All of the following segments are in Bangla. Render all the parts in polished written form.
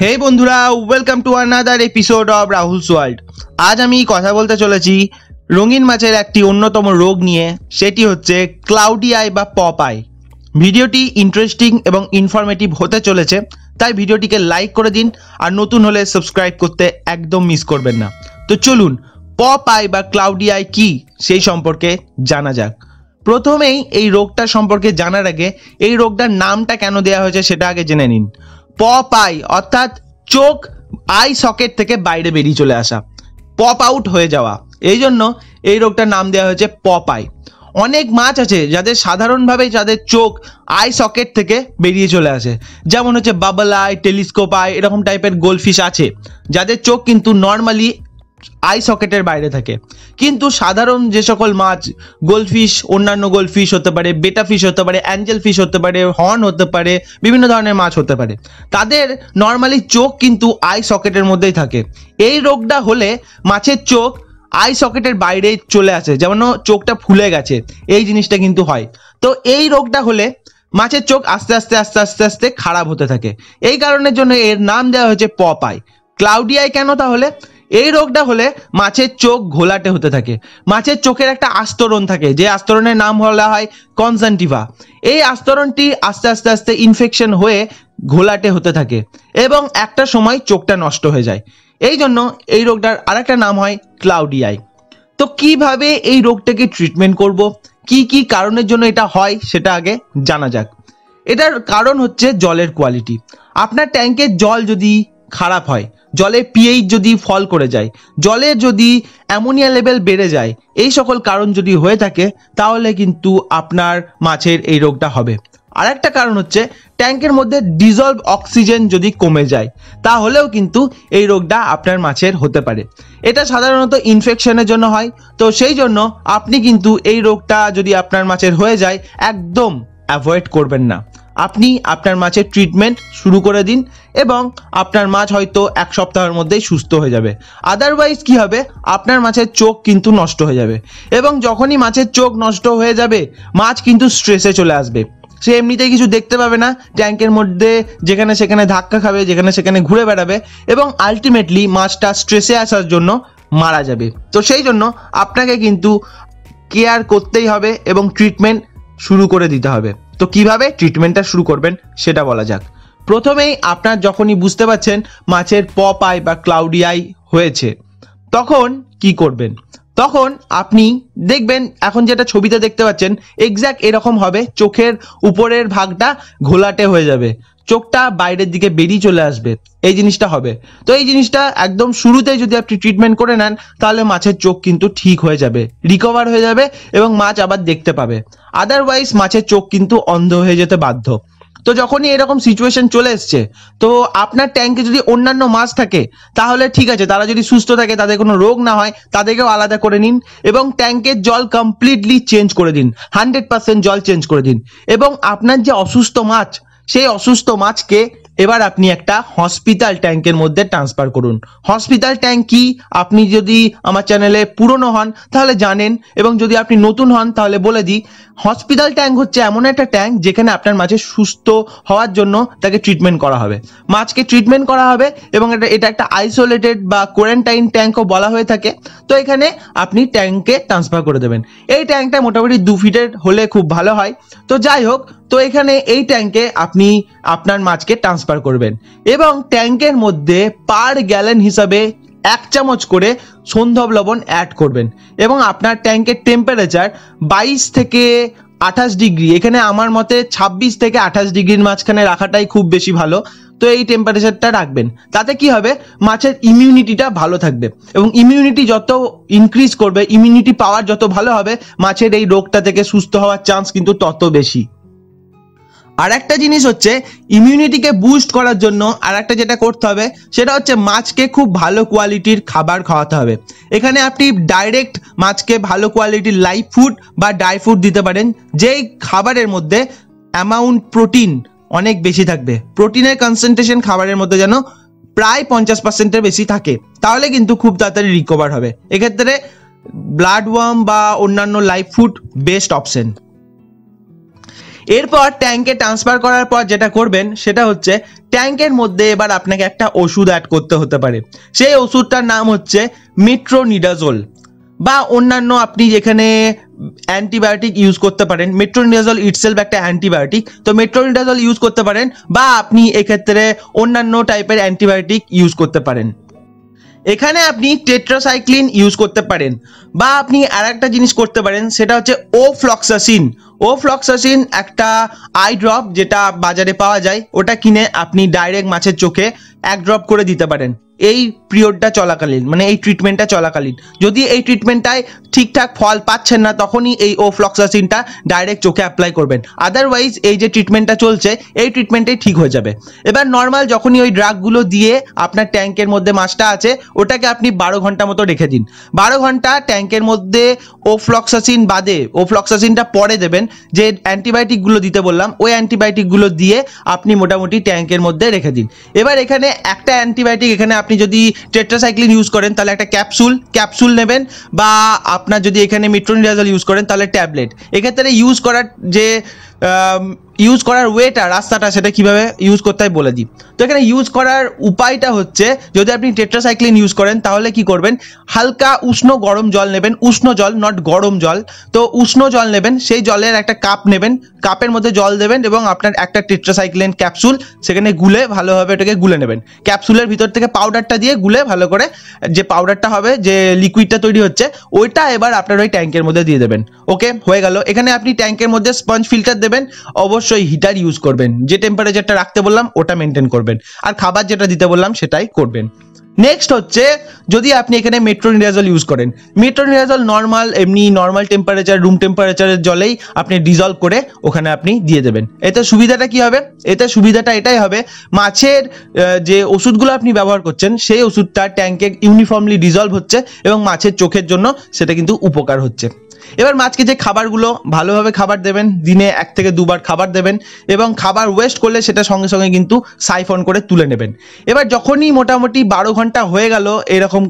হে বন্ধুরা, welcome to another episode of Rahul's world. আজ আমি কথা বলতে চলেছি রঙিন মাছের একটি অন্যতম রোগ নিয়ে, সেটি হচ্ছে ক্লাউডি আই বা পপ আই। ভিডিওটি ইন্টারেস্টিং এবং ইনফরমেটিভ হতে চলেছে, তাই ভিডিওটিকে লাইক করে দিন আর নতুন হলে সাবস্ক্রাইব করতে একদম মিস করবেন না। তো চলুন পপ আই বা ক্লাউডি আই কি সেই সম্পর্কে জানা যাক। প্রথমেই এই রোগটা সম্পর্কে জানার আগে এই রোগটার নামটা কেন দেওয়া হয়েছে সেটা আগে জেনে নিন। পপ আই অর্থাৎ চোখ আই সকেট থেকে বাইরে বেরিয়ে চলে আসা, পপ আউট হয়ে যাওয়া, এই জন্য এই রোগটার নাম দেওয়া হয়েছে পপ আই। অনেক মাছ আছে যাদের সাধারণভাবে যাদের চোখ আই সকেট থেকে বেরিয়ে চলে আসে, যেমন হচ্ছে বাবল আই, টেলিস্কোপ আই, এরকম টাইপের গোল্ডফিশ আছে যাদের চোখ কিন্তু নর্মালি আই সকেটের বাইরে থাকে। কিন্তু সাধারণ যে সকল মাছ, গোল্ডফিশ, অন্যান্য গোল্ডফিশ হতে পারে, বেটা ফিশ হতে পারে, অ্যাঞ্জেল ফিশ হতে পারে, হর্ন হতে পারে, বিভিন্ন ধরনের মাছ হতে পারে, তাদের নর্মালি চোখ কিন্তু আই সকেটের মধ্যেই থাকে। এই রোগটা হলে মাছের চোখ আই সকেটের বাইরে চলে আসে, যেমন চোখটা ফুলে গেছে, এই জিনিসটা কিন্তু হয়। তো এই রোগটা হলে মাছের চোখ আস্তে আস্তে আস্তে আস্তে আস্তে খারাপ হতে থাকে। এই কারণের জন্য এর নাম দেওয়া হয়েছে pop I. Cloudy I can তাহলে? এই রোগটা হলে মাছের চোখ ঘোলাটে হতে থাকে। মাছের চোখের একটা আস্তরণ থাকে, যে আস্তরণের নাম বলা হয় কনজাংটিভা। এই আস্তরণটি আস্তে আস্তে আস্তে ইনফেকশন হয়ে ঘোলাটে হতে থাকে এবং একটা সময় চোখটা নষ্ট হয়ে যায়। এই জন্য এই রোগটার আরেকটা নাম হয় ক্লাউডি আই। তো কিভাবে এই রোগটাকে ট্রিটমেন্ট করব, কি কি কারণের জন্য এটা হয় সেটা আগে জানা যাক। এটার কারণ হচ্ছে জলের কোয়ালিটি। আপনার ট্যাঙ্কের জল যদি খারাপ হয়, জলের পিএইচ যদি ফল করে যায়, জলে যদি অ্যামোনিয়া লেভেল বেড়ে যায়, এই সকল কারণ যদি হয়ে থাকে তাহলে কিন্তু আপনার মাছের এই রোগটা হবে। আর একটা কারণ হচ্ছে ট্যাঙ্কের মধ্যে ডিজলভ অক্সিজেন যদি কমে যায়, তাহলেও কিন্তু এই রোগটা আপনার মাছের হতে পারে। এটা সাধারণত ইনফেকশনের জন্য হয়। তো সেই জন্য আপনি কিন্তু এই রোগটা যদি আপনার মাছের হয়ে যায় একদম অ্যাভয়েড করবেন না। আপনি আপনার মাছের ট্রিটমেন্ট শুরু করে দিন এবং আপনার মাছ হয়তো এক সপ্তাহের মধ্যেই সুস্থ হয়ে যাবে। আদারওয়াইজ কি হবে, আপনার মাছের চোখ কিন্তু নষ্ট হয়ে যাবে এবং যখনই মাছের চোখ নষ্ট হয়ে যাবে মাছ কিন্তু স্ট্রেসে চলে আসবে। সে এমনিতেই কিছু দেখতে পাবে না, ট্যাঙ্কের মধ্যে যেখানে সেখানে ধাক্কা খাবে, যেখানে সেখানে ঘুরে বেড়াবে এবং আলটিমেটলি মাছটা স্ট্রেসে আসার জন্য মারা যাবে। তো সেই জন্য আপনাকে কিন্তু কেয়ার করতেই হবে এবং ট্রিটমেন্ট শুরু করে দিতে হবে। তো কিভাবে ট্রিটমেন্টটা শুরু করবেন সেটা বলা যাক। প্রথমেই আপনার যখনই বুঝতে পারছেন মাছের পপ আই বা ক্লাউডি আই হয়েছে, তখন কি করবেন? তখন আপনি দেখবেন এখন যেটা ছবিতে দেখতে পাচ্ছেন এক্স্যাক্ট এরকম হবে। চোখের উপরের ভাগটা ঘোলাটে হয়ে যাবে, চোখটা বাইরের দিকে বেরিয়ে চলে আসবে, এই জিনিসটা হবে। তো এই জিনিসটা একদম শুরুতে যদি আপনি ট্রিটমেন্ট করে নেন তাহলে মাছের চোখ কিন্তু ঠিক হয়ে যাবে, রিকভার হয়ে যাবে এবং মাছ আবার দেখতে পাবে। আদারওয়াইজ মাছের চোখ কিন্তু অন্ধ হয়ে যেতে বাধ্য। তো যখনই এরকম সিচুয়েশন চলে এসছে, তো আপনার ট্যাঙ্কে যদি অন্যান্য মাছ থাকে তাহলে ঠিক আছে, তারা যদি সুস্থ থাকে, তাদের কোনো রোগ না হয়, তাদেরকেও আলাদা করে নিন এবং ট্যাঙ্কের জল কমপ্লিটলি চেঞ্জ করে দিন, 100% জল চেঞ্জ করে দিন। এবং আপনার যে অসুস্থ মাছ, সেই অসুস্থ মাছকে এবার আপনি একটা হসপিটাল ট্যাঙ্কের মধ্যে ট্রান্সফার করুন। হসপিটাল ট্যাঙ্ক কি, আপনি যদি আমার চ্যানেলে পুরনো হন তাহলে জানেন, এবং যদি আপনি নতুন হন তাহলে বলে দিই, হসপিটাল ট্যাঙ্ক হচ্ছে এমন একটা ট্যাঙ্ক যেখানে আপনার মাছের সুস্থ হওয়ার জন্য তাকে ট্রিটমেন্ট করা হবে, মাছকে ট্রিটমেন্ট করা হবে এবং এটা একটা আইসোলেটেড বা কোয়ারেন্টাইন ট্যাঙ্কও বলা হয়ে থাকে। তো এখানে আপনি ট্যাঙ্কে ট্রান্সফার করে দেবেন। এই ট্যাঙ্কটা মোটামুটি 2 ফিটের হলে খুব ভালো হয়। তো যাই হোক, তো এখানে এই ট্যাঙ্কে আপনি আপনার মাছকে ট্রান্সফার করবেন এবং ট্যাঙ্কের মধ্যে পার গ্যালন হিসাবে 1 চামচ করে সন্ধব লবণ অ্যাড করবেন এবং আপনার ট্যাঙ্কের টেম্পারেচার 22 থেকে 28 ডিগ্রি, এখানে আমার মতে 26 থেকে 28 ডিগ্রির মাঝখানে রাখাটাই খুব বেশি ভালো। তো এই টেম্পারেচারটা রাখবেন, তাতে কি হবে, মাছের ইমিউনিটিটা ভালো থাকবে এবং ইমিউনিটি যত ইনক্রিজ করবে, ইমিউনিটি পাওয়ার যত ভালো হবে, মাছের এই রোগটা থেকে সুস্থ হওয়ার চান্স কিন্তু তত বেশি। আর একটা জিনিস হচ্ছে ইমিউনিটিকে বুস্ট করার জন্য আর একটা যেটা করতে হবে সেটা হচ্ছে মাছকে খুব ভালো কোয়ালিটির খাবার খাওয়াতে হবে। এখানে আপনি ডাইরেক্ট মাছকে ভালো কোয়ালিটির লাইভ ফুড বা ড্রাই ফুড দিতে পারেন, যেই খাবারের মধ্যে অ্যামাউন্ট প্রোটিন অনেক বেশি থাকবে। প্রোটিনের কনসেন্ট্রেশন খাবারের মধ্যে যেন প্রায় 50%-এর বেশি থাকে, তাহলে কিন্তু খুব তাড়াতাড়ি রিকভার হবে। এক্ষেত্রে ব্লাড ওয়ার্ম বা অন্যান্য লাইভ ফুড বেস্ট অপশন। এরপর ট্যাঙ্কে ট্রান্সফার করার পর যেটা করবেন সেটা হচ্ছে ট্যাঙ্কের মধ্যে এবার আপনাকে একটা ওষুধ অ্যাড করতে হতে পারে। সেই ওষুধটার নাম হচ্ছে মেট্রোনিডাজোল, বা অন্যান্য আপনি যেখানে অ্যান্টিবায়োটিক ইউজ করতে পারেন। মেট্রোনিডাজোল ইটসেলফ একটা অ্যান্টিবায়োটিক, তো মেট্রোনিডাজোল ইউজ করতে পারেন, বা আপনি এক্ষেত্রে অন্যান্য টাইপের অ্যান্টিবায়োটিক ইউজ করতে পারেন। এখানে আপনি টেট্রাসাইক্লিন ইউজ করতে পারেন, বা আপনি আর একটা জিনিস করতে পারেন, সেটা হচ্ছে ওফ্লক্সাসিন। ওফ্লক্সাসিন একটা আই ড্রপ যেটা বাজারে পাওয়া যায়, ওটা কিনে আপনি ডাইরেক্ট মাছের চোখে 1 ড্রপ করে দিতে পারেন এই পিরিয়ডটা চলাকালীন, মানে এই ট্রিটমেন্টটা চলাকালীন। যদি এই ট্রিটমেন্টটায় ঠিকঠাক ফল পাচ্ছেন না, তখনই এই ওফ্লক্সাসিনটা ডাইরেক্ট চোখে অ্যাপ্লাই করবেন। আদারওয়াইজ এই যে ট্রিটমেন্টটা চলছে, এই ট্রিটমেন্টেই ঠিক হয়ে যাবে। এবার নর্মাল যখনই ওই ড্রাগগুলো দিয়ে আপনার ট্যাঙ্কের মধ্যে মাছটা আছে, ওটাকে আপনি 12 ঘন্টা মতো রেখে দিন। 12 ঘন্টা ট্যাঙ্কের মধ্যে ওফ্লক্সাসিন বাদে, ওফ্লক্সাসিনটা পরে দেবেন, যে অ্যান্টিবায়োটিকগুলো দিতে বললাম, ওই অ্যান্টিবায়োটিকগুলো দিয়ে আপনি মোটামুটি ট্যাঙ্কের মধ্যে রেখে দিন। এবার এখানে একটা অ্যান্টিবায়োটিক, এখানে আপনি যদি টেট্রাসাইক্লিন ইউজ করেন তাহলে একটা ক্যাপসুল নেবেন, বা আপনার যদি এখানে মেট্রোনিডাজোল ইউজ করেন তাহলে ট্যাবলেট। এক্ষেত্রে ইউজ করার ওয়েটা, রাস্তাটা, সেটা কিভাবে ইউজ করতে হয় বলে দিই। তো এখানে ইউজ করার উপায়টা হচ্ছে, যদি আপনি টেট্রাসাইক্লিন ইউজ করেন তাহলে কি করবেন, হালকা উষ্ণ গরম জল নেবেন, উষ্ণ জল, নট গরম জল। তো উষ্ণ জল নেবেন, সেই জলের একটা কাপ নেবেন, কাপের মধ্যে জল দেবেন এবং আপনার একটা টেট্রাসাইক্লিন ক্যাপসুল সেখানে গুলে ভালোভাবে ওটাকে গুলে নেবেন। ক্যাপসুলের ভিতর থেকে পাউডারটা দিয়ে গুলে ভালো করে, যে পাউডারটা হবে, যে লিকুইডটা তৈরি হচ্ছে, ওইটা এবার আপনার ওই ট্যাঙ্কের মধ্যে দিয়ে দেবেন। ওকে, হয়ে গেল। এখানে আপনি ট্যাঙ্কের মধ্যে স্পঞ্জ ফিল্টার দেবেন, অবশ্যই হিটার ইউজ করবেন, যে টেম্পারেচারটা রাখতে বললাম ওটা মেনটেন করবেন, আর খাবার যেটা দিতে বললাম সেটাই করবেন। নেক্সট হচ্ছে, যদি আপনি এখানে মেট্রোনিডাজোল ইউজ করেন, মেট্রোনিডাজোল নর্মাল টেম্পারেচার, রুম টেম্পারেচারের জলেই আপনি ডিজলভ করে ওখানে আপনি দিয়ে দেবেন। এতে সুবিধাটা কি হবে? এতে সুবিধাটা এটাই হবে, মাছের যে ওষুধগুলো আপনি ব্যবহার করছেন, সেই ওষুধটা ট্যাঙ্কে ইউনিফর্মলি ডিজলভ হচ্ছে এবং মাছের চোখের জন্য সেটা কিন্তু উপকার হচ্ছে। এবার মাছকে যে খাবারগুলো, ভালোভাবে খাবার দেবেন, দিনে 1 থেকে 2 বার খাবার দেবেন, এবং খাবার ওয়েস্ট করলে সেটা সঙ্গে সঙ্গে কিন্তু সাইফন করে তুলে নেবেন। এবার যখনই মোটামুটি 12 ঘন্টা হয়ে গেল এরকম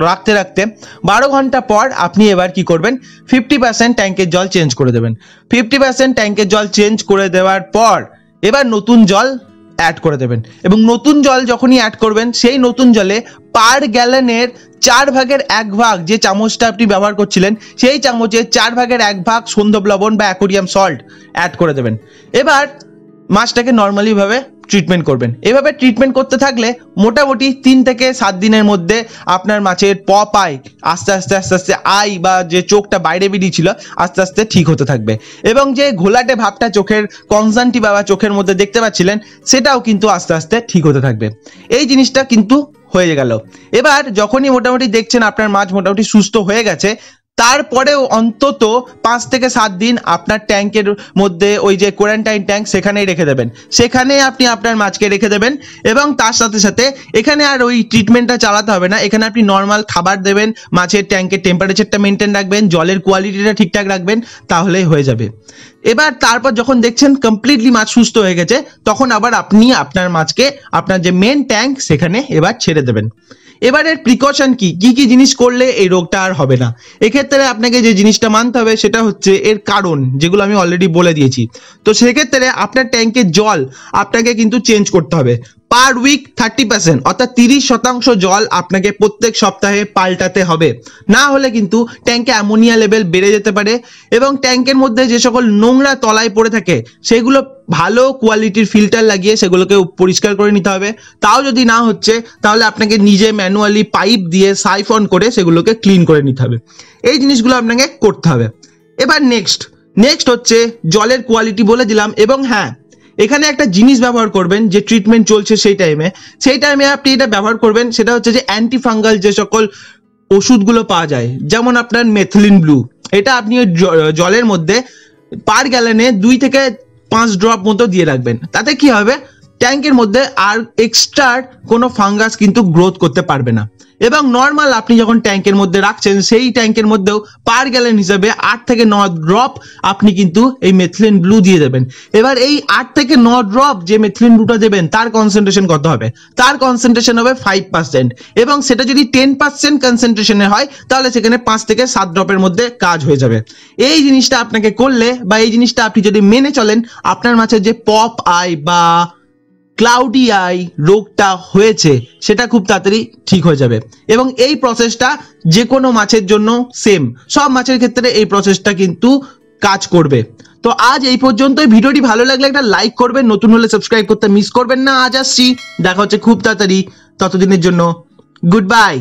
রাখতে রাখতে, 12 ঘন্টা পর আপনি এবার কি করবেন, 50% ট্যাঙ্কের জল চেঞ্জ করে দেবেন। 50% ট্যাঙ্কের জল চেঞ্জ করে দেওয়ার পর এবার নতুন জল অ্যাড করে দেবেন, এবং নতুন জল যখনই অ্যাড করবেন, সেই নতুন জলে পার গ্যালনের 4 ভাগের 1 ভাগ, যে চামচটা আপনি ব্যবহার করছিলেন সেই চামচের 4 ভাগের 1 ভাগ সন্ধব লবণ বা অ্যাকোয়ারিয়াম সল্ট অ্যাড করে দেবেন। এবার মাছটাকে নর্মালি ভাবে ট্রিটমেন্ট করবেন। এভাবে ট্রিটমেন্ট করতে থাকলে মোটামুটি 3 থেকে 7 দিনের মধ্যে আপনার মাছের পপ আই আস্তে আস্তে আই বা যে চোখটা বাইরে বেরিয়েছিল আস্তে আস্তে ঠিক হতে থাকবে, এবং যে ঘোলাটে ভাবটা চোখের কনজাংটিভা বা চোখের মধ্যে দেখতে পাচ্ছিলেন, সেটাও কিন্তু আস্তে আস্তে ঠিক হতে থাকবে। এই জিনিসটা কিন্তু হয়ে গেল। এবার যখনই মোটামুটি দেখছেন আপনার মাছ মোটামুটি সুস্থ হয়ে গেছে, তারপরেও অন্তত 5 থেকে 7 দিন আপনার ট্যাঙ্কের মধ্যে, ওই যে কোয়ারেন্টাইন ট্যাঙ্ক, সেখানেই রেখে দেবেন। সেখানে আপনি আপনার মাছকে রেখে দেবেন, এবং তার সাথে সাথে এখানে আর ওই ট্রিটমেন্টটা চালাতে হবে না। এখানে আপনি নর্মাল খাবার দেবেন, মাছের ট্যাঙ্কের টেম্পারেচারটা মেনটেন রাখবেন, জলের কোয়ালিটিটা ঠিকঠাক রাখবেন, তাহলেই হয়ে যাবে। এবার তারপর যখন দেখছেন কমপ্লিটলি মাছ সুস্থ হয়ে গেছে, তখন আবার আপনি আপনার মাছকে আপনার যে মেন ট্যাঙ্ক সেখানে এবার ছেড়ে দেবেন। এবারের প্রিকশন কি কি জিনিস করলে এই রোগটা আর হবে না, এক্ষেত্রে আপনাকে যে জিনিসটা মানতে হবে সেটা হচ্ছে এর কারণ, যেগুলো আমি অলরেডি বলে দিয়েছি। তো সেক্ষেত্রে আপনার ট্যাঙ্কের জল আপনাকে কিন্তু চেঞ্জ করতে হবে। পার উইক 30%, অর্থাৎ 30% জল আপনাকে প্রত্যেক সপ্তাহে পাল্টাতে হবে, না হলে কিন্তু ট্যাঙ্কে অ্যামোনিয়া লেভেল বেড়ে যেতে পারে, এবং ট্যাঙ্কের মধ্যে যে সকল নোংরা তলায় পড়ে থাকে সেগুলো ভালো কোয়ালিটির ফিল্টার লাগিয়ে সেগুলোকে পরিষ্কার করে নিতে হবে। তাও যদি না হচ্ছে, তাহলে আপনাকে নিজে ম্যানুয়ালি পাইপ দিয়ে সাইফন করে সেগুলোকে ক্লিন করে নিতে হবে। এই জিনিসগুলো আপনাকে করতে হবে। এবার নেক্সট হচ্ছে জলের কোয়ালিটি বলে দিলাম, এবং হ্যাঁ, এখানে একটা জিনিস ব্যবহার করবেন, যে ট্রিটমেন্ট চলছে সেই টাইমে আপনি এটা ব্যবহার করবেন, সেটা হচ্ছে যে অ্যান্টিফাঙ্গাল যে সকল ওষুধগুলো পাওয়া যায়, যেমন আপনার মেথিলিন ব্লু, এটা আপনি জলের মধ্যে পার গ্যালনে 2 থেকে 5 ড্রপ মতো দিয়ে রাখবেন। তাতে কি হবে, ট্যাঙ্কের মধ্যে আর এক্সট্রা কোনো ফাঙ্গাস কিন্তু গ্রোথ করতে পারবে না। এবং নর্মাল আপনি যখন ট্যাঙ্কের মধ্যে রাখছেন, সেই ট্যাঙ্কের মধ্যেও পার গ্যালন হিসেবে 8 থেকে 9 ড্রপ আপনি কিন্তু এই মেথিলিন ব্লু দিয়ে দেবেন। এবার এই 8 থেকে 9 ড্রপ যে মেথিলিন ব্লুটা দেবেন, তার কনসেন্ট্রেশন কত হবে? তার কনসেন্ট্রেশন হবে 5%, এবং সেটা যদি 10% কনসেন্ট্রেশনের হয়, তাহলে সেখানে 5 থেকে 7 ড্রপের মধ্যে কাজ হয়ে যাবে। এই জিনিসটা আপনাকে করলে, বা এই জিনিসটা আপনি যদি মেনে চলেন, আপনার মাছের যে পপ আই বা ক্লাউডি আই রোগটা হয়েছে সেটা খুব তাড়াতাড়ি ঠিক হয়ে যাবে। এবং এই প্রসেসটা যে কোনো মাছের জন্য সেম, সব মাছের ক্ষেত্রে এই প্রসেসটা কিন্তু কাজ করবে। তো আজ এই পর্যন্তই। ভিডিওটি ভালো লাগলে একটা লাইক করবেন, নতুন হলে সাবস্ক্রাইব করতে মিস করবেন না। আজ আসছি, দেখা হচ্ছে খুব তাড়াতাড়ি, ততদিনের জন্য গুড বাই।